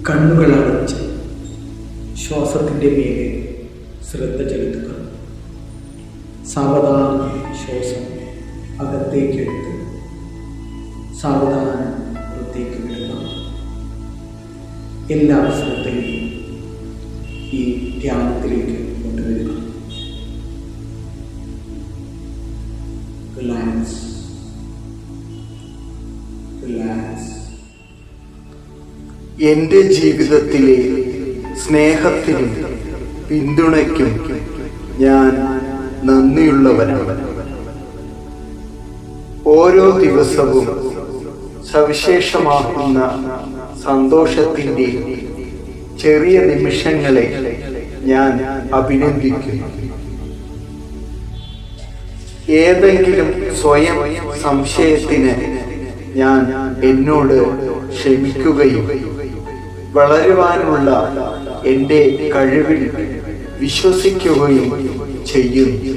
കണ്ണുകൾ അടച്ച് ശ്വാസത്തിൻ്റെ മേലെ ശ്രദ്ധ ചെലുത്തുക. സാവധാനം ശ്വാസം അകത്തേക്കെടുത്ത് സാവധാനം പുറത്തേക്ക് വിടുക. എല്ലാ ശ്രദ്ധയും ഈ ധ്യാനത്തിലേക്ക് കൊണ്ടുവരിക. Relax, relax. എൻ്റെ ജീവിതത്തിലെ സ്നേഹത്തിനും പിന്തുണയ്ക്കും ഞാൻ നന്ദിയുള്ളവനാണ്. ഓരോ ദിവസവും സവിശേഷമാക്കുന്ന സന്തോഷത്തിൻ്റെ ചെറിയ നിമിഷങ്ങളെ ഞാൻ അഭിനന്ദിക്കുന്നു. ഏതെങ്കിലും സ്വയം സംശയത്തിന് ഞാൻ എന്നോട് ക്ഷമിക്കുകയും വളരുവാനുള്ള എൻ്റെ കഴിവിൽ വിശ്വസിക്കുകയും ചെയ്യുന്നു.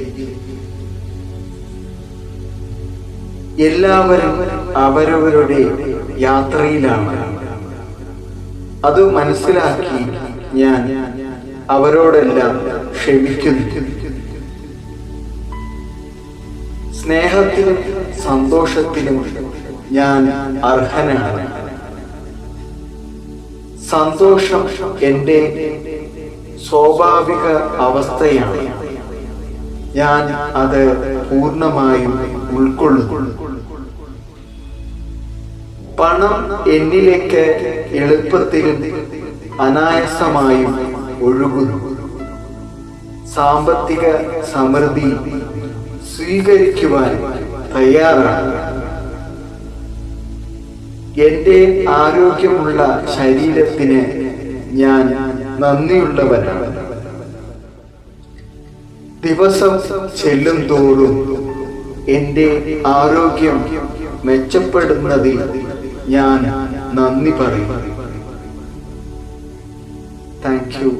എല്ലാവരും അവരവരുടെ യാത്രയിലാണ്. അത് മനസ്സിലാക്കി ഞാൻ അവരോടെല്ലാം ക്ഷമിക്കുന്നു. സ്നേഹത്തിനും സന്തോഷത്തിനും ഞാൻ അർഹനാണ്. സന്തോഷം എൻ്റെ സ്വാഭാവിക അവസ്ഥയാണ്. ഞാൻ അത് പൂർണ്ണമായും ഉൾക്കൊള്ളുന്നു. പണം എന്നിലേക്ക് എളുപ്പത്തിലും അനായാസമായും ഒഴുകുന്നു. സാമ്പത്തിക സമൃദ്ധി സ്വീകരിക്കുവാൻ തയ്യാറാണ്. എൻ്റെ ആരോഗ്യമുള്ള ശരീരത്തിന് ഞാൻ നന്ദിയുള്ളവനാണ്. ദിവസം ചെല്ലും തോറും എൻ്റെ ആരോഗ്യം മെച്ചപ്പെടുന്നതിൽ ഞാൻ നന്ദി പറയും. Thank you.